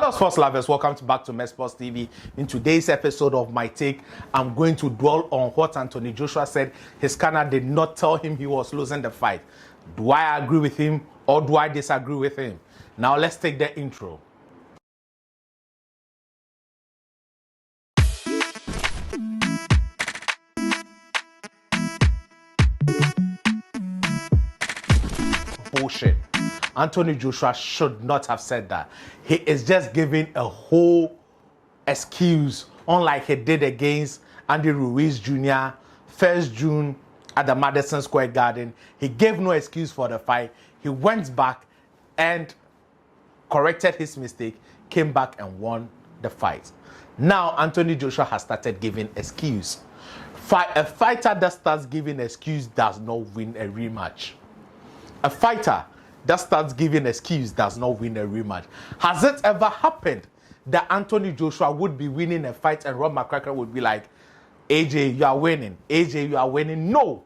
Hello sports lovers, welcome back to Met Sports TV. In today's episode of My Take, I'm going to dwell on what Anthony Joshua said. His corner did not tell him he was losing the fight. Do I agree with him or do I disagree with him? Now let's take the intro. Bullshit. Anthony Joshua should not have said that. He is just giving a whole excuse, unlike he did against Andy Ruiz Jr. 1st June at the Madison Square Garden. He gave no excuse for the fight. He went back and corrected his mistake, came back and won the fight. Now Anthony Joshua has started giving excuse. A fighter that starts giving excuse does not win a rematch. A fighter that starts giving excuse does not win a rematch. Has it ever happened that Anthony Joshua would be winning a fight and Rob McCracken would be like, AJ, you are winning. AJ, you are winning? No.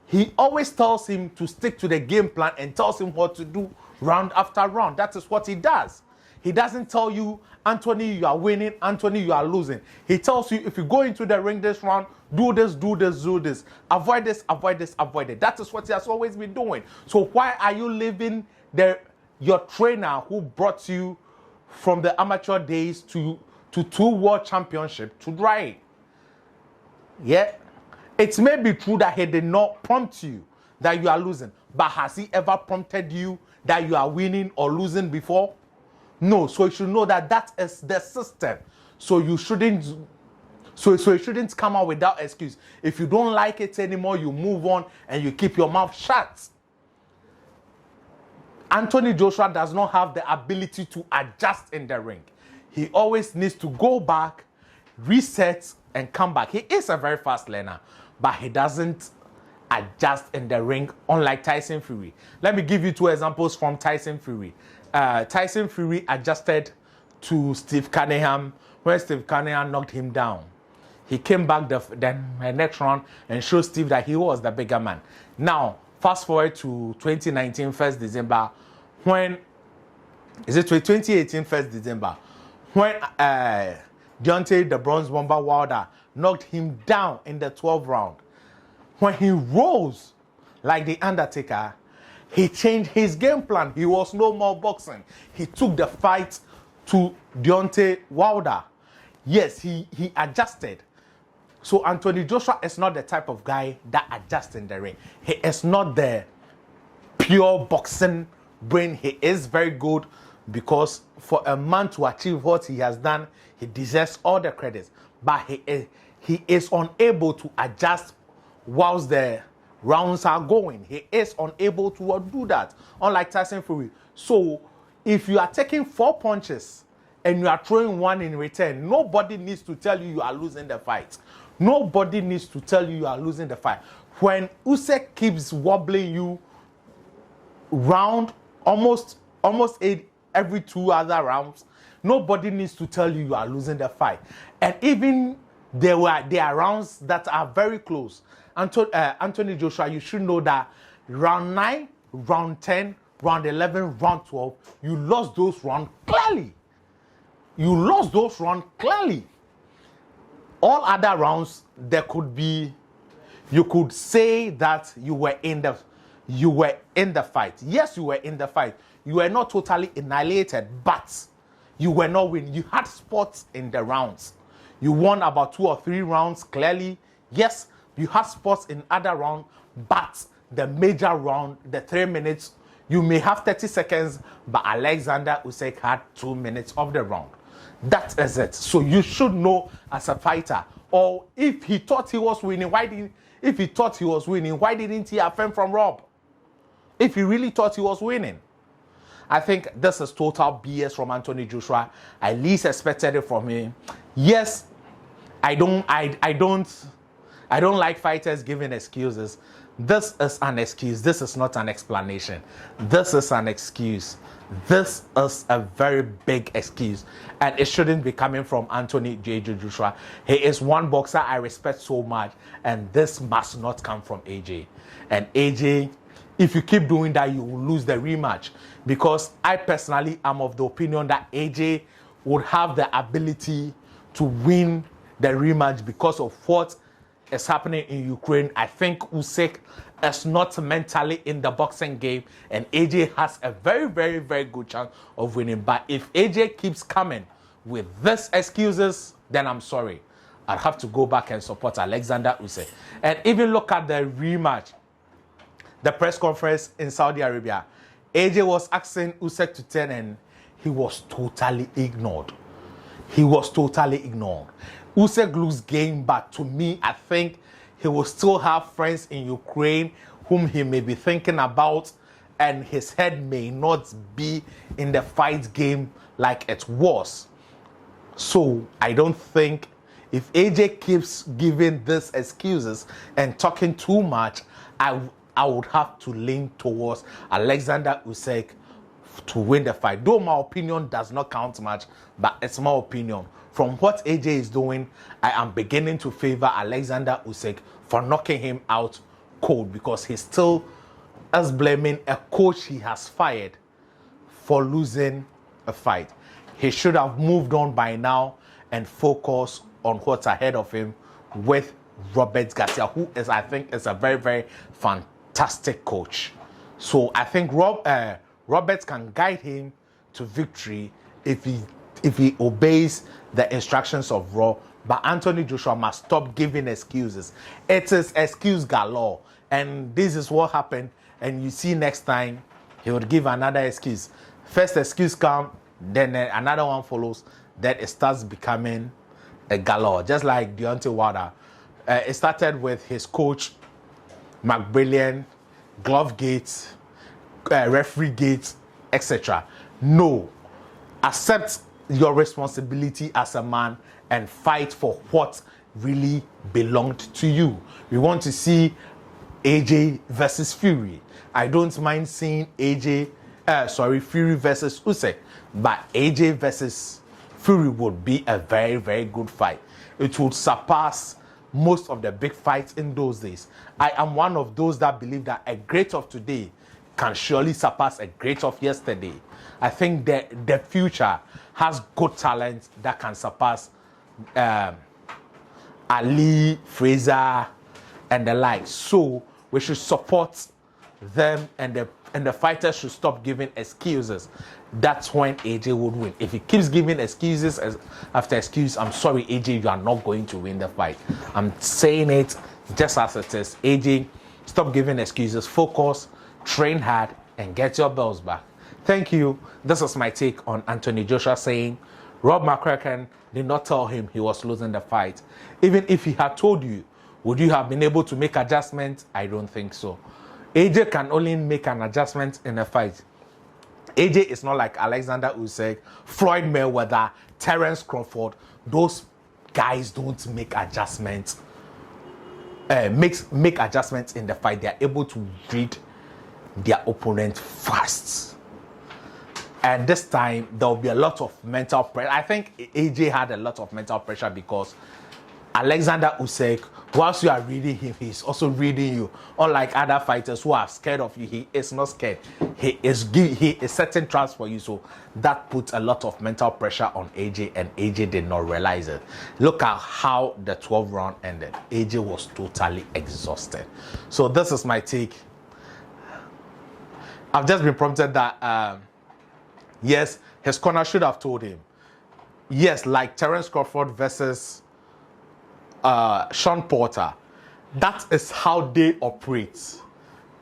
He always tells him to stick to the game plan and tells him what to do round after round. That is what he does. He doesn't tell you, Anthony, you are winning. Anthony, you are losing. He tells you, if you go into the ring this round, do this, do this, do this. Avoid this, avoid this, avoid it. That is what he has always been doing. So why are you leaving your trainer who brought you from the amateur days to 2 world championships to dry? Yeah. It may be true that he did not prompt you that you are losing. But has he ever prompted you that you are winning or losing before? No, so you should know that that is the system. So you shouldn't come out without excuse. If you don't like it anymore, you move on and you keep your mouth shut. Anthony Joshua does not have the ability to adjust in the ring. He always needs to go back, reset, and come back. He is a very fast learner, but he doesn't adjust in the ring, unlike Tyson Fury. Let me give you 2 examples from Tyson Fury. Tyson Fury adjusted to Steve Cunningham when Steve Cunningham knocked him down. He came back the next round and showed Steve that he was the bigger man. Now, fast forward to 2019, 1st December, when, is it 2018, 1st December, when Deontay the Bronze Bomber Wilder knocked him down in the 12th round. When he rose like the Undertaker, he changed his game plan. He was no more boxing. He took the fight to Deontay Wilder. Yes, he adjusted. So Anthony Joshua is not the type of guy that adjusts in the ring. He is not the pure boxing brain. He is very good because for a man to achieve what he has done, he deserves all the credits. But he is unable to adjust whilst the rounds are going. He is unable to do that, unlike Tyson Fury. So if you are taking 4 punches and you are throwing 1 in return, nobody needs to tell you are losing the fight. Nobody needs to tell you are losing the fight. When Usyk keeps wobbling you round almost every 2 other rounds, nobody needs to tell you are losing the fight. And even there are rounds that are very close. Anthony Joshua, you should know that round 9, round 10, round 11, round 12, you lost those rounds clearly. You lost those rounds clearly. All other rounds, you could say that you were in the fight. Yes, you were in the fight. You were not totally annihilated, but you were not winning. You had spots in the rounds. You won about 2 or 3 rounds clearly. Yes, you had spots in other rounds, but the major round, the 3 minutes, you may have 30 seconds, but Alexander Usyk had 2 minutes of the round. That is it. So you should know as a fighter. Or if he thought he was winning, why didn't he affirm from Rob? If he really thought he was winning. I think this is total BS from Anthony Joshua. I least expected it from him. Yes, I don't like fighters giving excuses. This is an excuse. This is not an explanation. This is an excuse. This is a very big excuse. And it shouldn't be coming from Anthony J.J. Joshua. He is one boxer I respect so much. And this must not come from AJ. And AJ, if you keep doing that, you will lose the rematch. Because I personally am of the opinion that AJ would have the ability to win the rematch because of what is happening in Ukraine. I think Usyk is not mentally in the boxing game, and AJ has a very, very, very good chance of winning. But if AJ keeps coming with these excuses, then I'm sorry. I'd have to go back and support Alexander Usyk. And even look at the rematch, the press conference in Saudi Arabia. AJ was asking Usyk to turn, and he was totally ignored. He was totally ignored. Usyk lose game, but to me, I think he will still have friends in Ukraine whom he may be thinking about, and his head may not be in the fight game like it was. So I don't think, if AJ keeps giving these excuses and talking too much, I would have to lean towards Alexander Usyk to win the fight. Though my opinion does not count much, but it's my opinion. From what AJ is doing, I am beginning to favor Alexander Usyk for knocking him out cold, because he still is blaming a coach he has fired for losing a fight. He should have moved on by now and focus on what's ahead of him with Robert Garcia, who is, I think, is a very, very fantastic coach. So I think Robert can guide him to victory if he obeys the instructions of Raw. But Anthony Joshua must stop giving excuses. It is excuse galore, and this is what happened. And you see, next time he would give another excuse. First excuse come, then another one follows. Then it starts becoming a galore, just like Deontay Wilder. It started with his coach, McBrillion, glove gates, referee gates, etc. No, accept your responsibility as a man and fight for what really belonged to you. We want to see AJ versus Fury. I don't mind seeing Fury versus Usyk, but AJ versus Fury would be a very, very good fight. It would surpass most of the big fights in those days. I am one of those that believe that a great of today can surely surpass a great of yesterday. I think that the future has good talent that can surpass Ali, Fraser, and the like. So we should support them, and the fighters should stop giving excuses. That's when AJ would win. If he keeps giving excuses after excuse, I'm sorry, AJ, you are not going to win the fight. I'm saying it just as it is. AJ, stop giving excuses. Focus, train hard, and get your belts back. Thank you. This is my take on Anthony Joshua saying Rob McCracken did not tell him he was losing the fight. Even if he had told you, would you have been able to make adjustments? I don't think so. AJ can only make an adjustment in a fight. AJ is not like Alexander Usyk, Floyd Mayweather, Terence Crawford. Those guys don't make adjustments. Make adjustments in the fight. They are able to read their opponent fast. And this time there will be a lot of mental pressure. I think AJ had a lot of mental pressure because Alexander Usyk, whilst you are reading him, he's also reading you. Unlike other fighters who are scared of you, he is not scared. He is setting traps for you. So that puts a lot of mental pressure on AJ, and AJ did not realize it. Look at how the 12th round ended. AJ was totally exhausted. So this is my take. I've just been prompted that yes, his corner should have told him. Yes, like Terence Crawford versus Sean Porter. That is how they operate.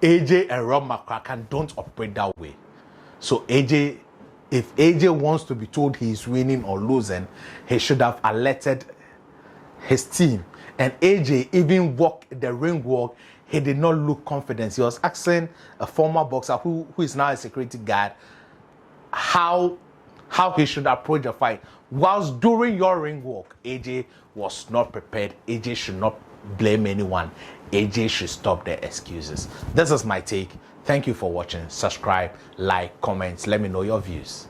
AJ and Rob McCracken don't operate that way. So AJ, if AJ wants to be told he's winning or losing, he should have alerted his team. And AJ even walked the ring walk. He did not look confident. He was asking a former boxer who is now a security guard how he should approach the fight. Whilst during your ring walk, AJ was not prepared. AJ should not blame anyone. AJ should stop their excuses. This is my take. Thank you for watching. Subscribe, like, comment. Let me know your views.